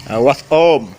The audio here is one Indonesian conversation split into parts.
Awas Om.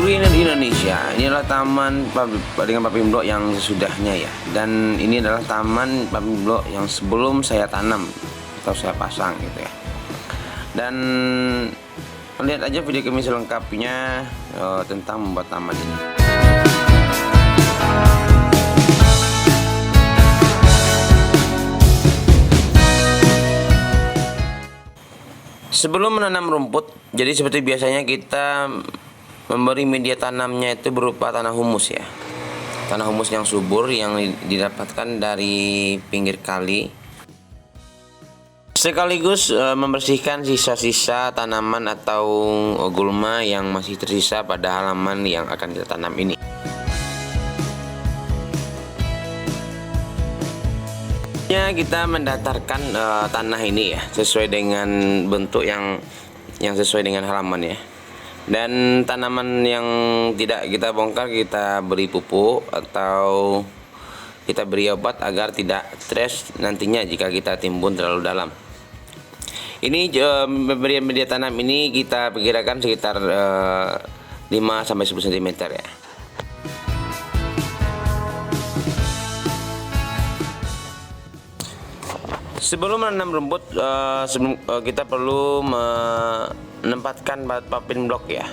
Greener Indonesia, ini adalah taman dengan puppy block yang sesudahnya ya. Dan ini adalah taman puppy block yang sebelum saya tanam atau saya pasang gitu ya. Dan lihat aja video kami selengkapnya tentang membuat taman ini. Sebelum menanam rumput, jadi seperti biasanya kita memberi media tanamnya itu berupa tanah humus ya. Tanah humus yang subur yang didapatkan dari pinggir kali. Sekaligus membersihkan sisa-sisa tanaman atau gulma yang masih tersisa pada halaman yang akan kita tanam ini. Kita mendatarkan tanah ini ya sesuai dengan bentuk yang sesuai dengan halaman ya. Dan tanaman yang tidak kita bongkar kita beri pupuk atau kita beri obat agar tidak stres nantinya jika kita timbun terlalu dalam. Ini pemberian media tanam ini kita perkirakan sekitar 5-10 cm ya. Sebelum menanam rumput, kita perlu menempatkan puppy block ya.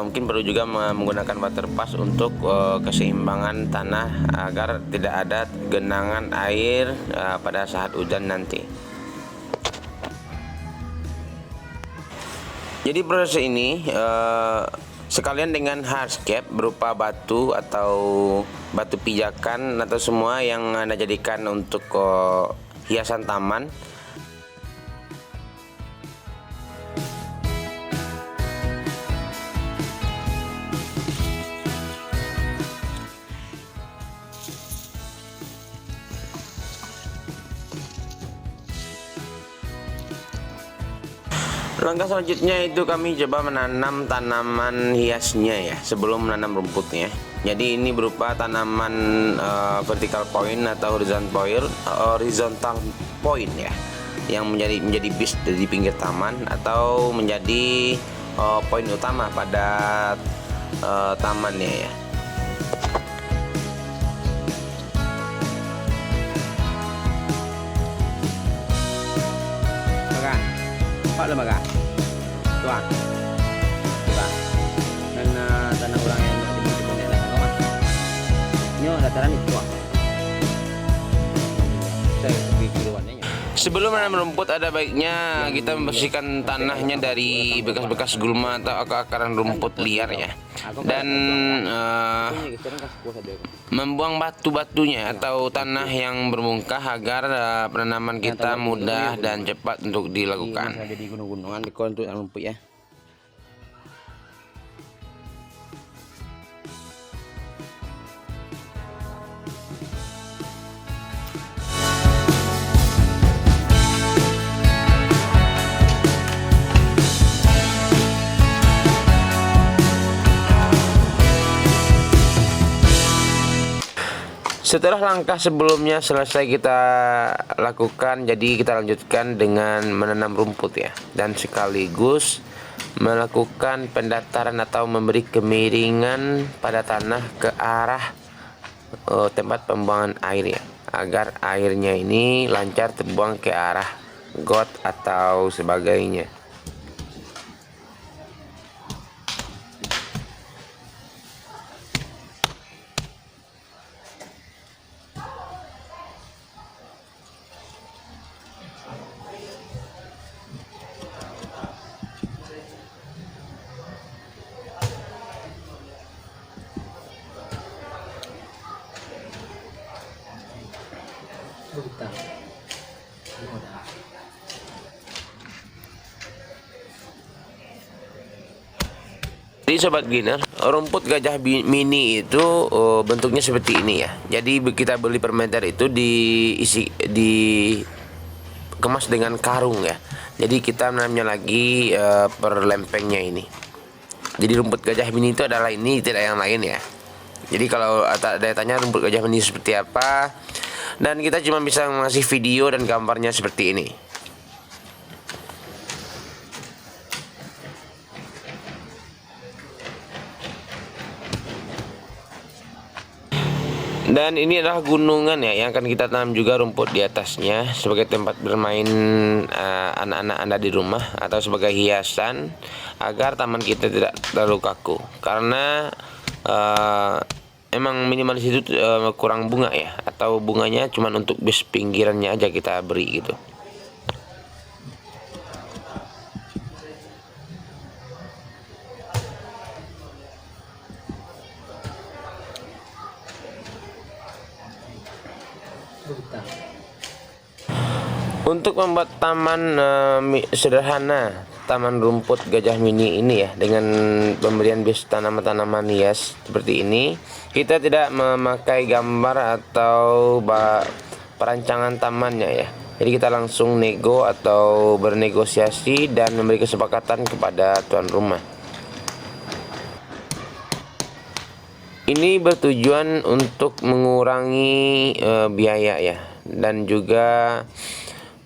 Mungkin perlu juga menggunakan waterpass untuk keseimbangan tanah agar tidak ada genangan air pada saat hujan nanti. Jadi proses ini sekalian dengan hardscape berupa batu atau batu pijakan atau semua yang Anda jadikan untuk hiasan taman. Langkah selanjutnya itu kami coba menanam tanaman hiasnya ya sebelum menanam rumputnya. Jadi ini berupa tanaman vertical point atau horizontal point ya, yang menjadi base dari pinggir taman atau menjadi poin utama pada tamannya ya. Pak lembaga tuan dan tanah ulang yang dibentuk oleh kawan nyo dataran itu tuan sebelum menanam rumput ada baiknya kita membersihkan tanahnya dari bekas-bekas gulma atau akar-akaran rumput liar ya, dan membuang batu-batunya atau tanah yang berbungkah agar penanaman kita mudah dan cepat untuk dilakukan. Jadi gunung-gunungan di untuk rumput ya. Setelah langkah sebelumnya selesai kita lakukan, jadi kita lanjutkan dengan menanam rumput ya, dan sekaligus melakukan pendataran atau memberi kemiringan pada tanah ke arah tempat pembuangan air ya, agar airnya ini lancar terbuang ke arah got atau sebagainya. Jadi sobat Greener, rumput gajah mini itu bentuknya seperti ini ya. Jadi kita beli per meter itu dikemas dengan karung ya. Jadi kita menanamnya lagi per lempengnya ini. Jadi rumput gajah mini itu adalah ini, tidak yang lain ya. Jadi kalau ada tanya rumput gajah mini seperti apa, dan kita cuma bisa mengasih video dan gambarnya seperti ini. Dan ini adalah gunungan ya, yang akan kita tanam juga rumput di atasnya sebagai tempat bermain anak-anak Anda di rumah, atau sebagai hiasan agar taman kita tidak terlalu kaku. Karena emang minimal di situ kurang bunga ya, atau bunganya cuma untuk base pinggirannya aja kita beri gitu. Untuk membuat taman sederhana, taman rumput gajah mini ini ya, dengan pemberian base tanaman-tanaman hias seperti ini, kita tidak memakai gambar atau perancangan tamannya ya. Jadi kita langsung nego atau bernegosiasi dan memberi kesepakatan kepada tuan rumah. Ini bertujuan untuk mengurangi biaya ya, dan juga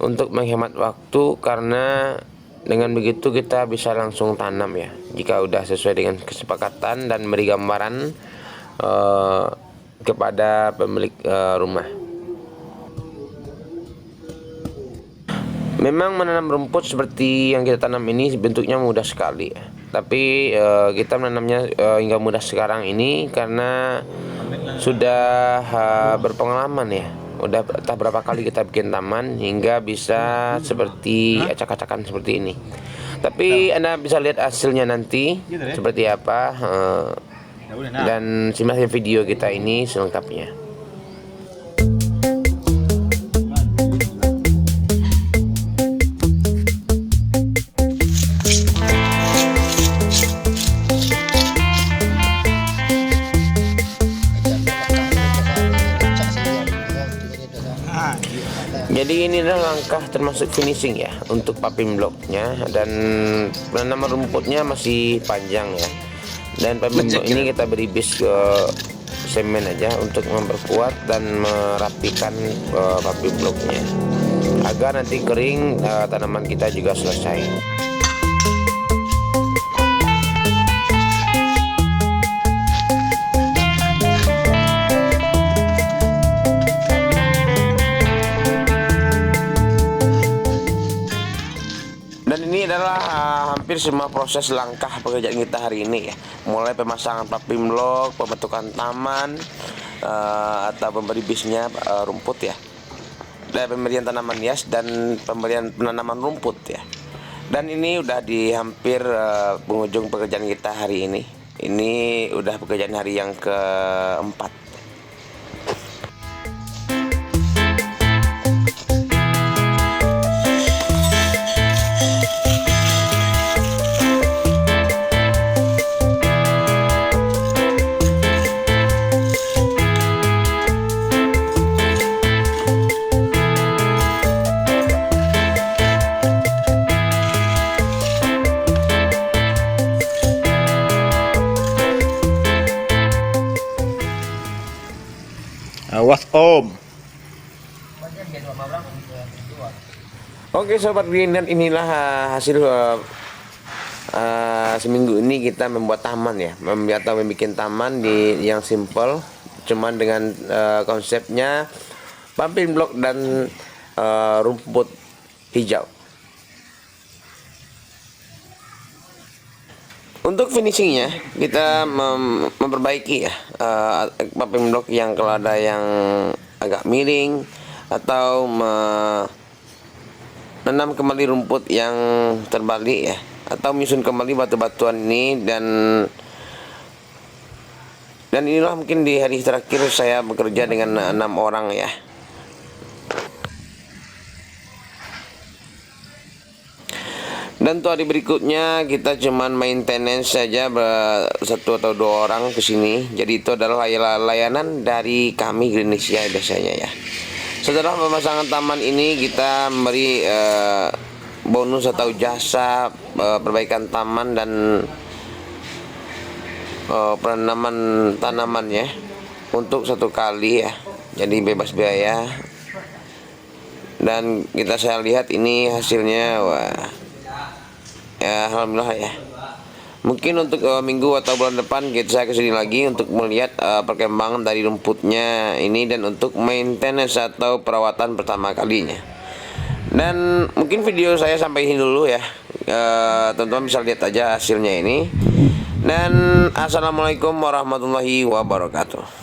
untuk menghemat waktu, karena dengan begitu kita bisa langsung tanam ya, jika udah sesuai dengan kesepakatan, dan beri gambaran kepada pemilik rumah. Memang menanam rumput seperti yang kita tanam ini bentuknya mudah sekali ya. Tapi kita menanamnya hingga mudah sekarang ini karena sudah berpengalaman ya. Udah entah berapa kali kita bikin taman hingga bisa seperti acak-acakan seperti ini. Tapi Anda bisa lihat hasilnya nanti seperti apa, dan simak video kita ini selengkapnya. Jadi ini adalah langkah termasuk finishing ya untuk paving blocknya, dan penanaman rumputnya masih panjang ya. Dan paving block ini kita beri base ke semen aja untuk memperkuat dan merapikan paving blocknya agar nanti kering, tanaman kita juga selesai. Dan ini adalah hampir semua proses langkah pekerjaan kita hari ini ya. Mulai pemasangan paving block, pembentukan taman, atau pemberi bisnya rumput ya, dan pemberian tanaman hias, dan pemberian penanaman rumput ya. Dan ini udah di hampir penghujung pekerjaan kita hari ini. Ini udah pekerjaan hari yang keempat. Awas Om. Oke sobat greener, inilah hasil seminggu ini kita membuat taman ya, atau membuat taman yang simple, cuman dengan konsepnya paving block dan rumput hijau. Untuk finishingnya kita memperbaiki ya paving block yang kalau ada yang agak miring, atau menanam kembali rumput yang terbalik ya, atau menyusun kembali batu-batuan ini, dan inilah mungkin di hari terakhir saya bekerja dengan 6 orang ya. Dan untuk hari berikutnya kita cuman maintenance saja satu atau dua orang ke sini. Jadi itu adalah layanan dari kami Greenisia biasanya ya. Setelah pemasangan taman ini kita memberi bonus atau jasa perbaikan taman dan penanaman tanaman ya untuk 1 kali ya. Jadi bebas biaya. Dan saya lihat ini hasilnya wah. Ya, alhamdulillah ya. Mungkin untuk minggu atau bulan depan saya kesini lagi untuk melihat perkembangan dari rumputnya ini dan untuk maintenance atau perawatan pertama kalinya. Dan mungkin video saya sampai ini dulu ya. Teman-teman bisa lihat aja hasilnya ini. Dan assalamualaikum warahmatullahi wabarakatuh.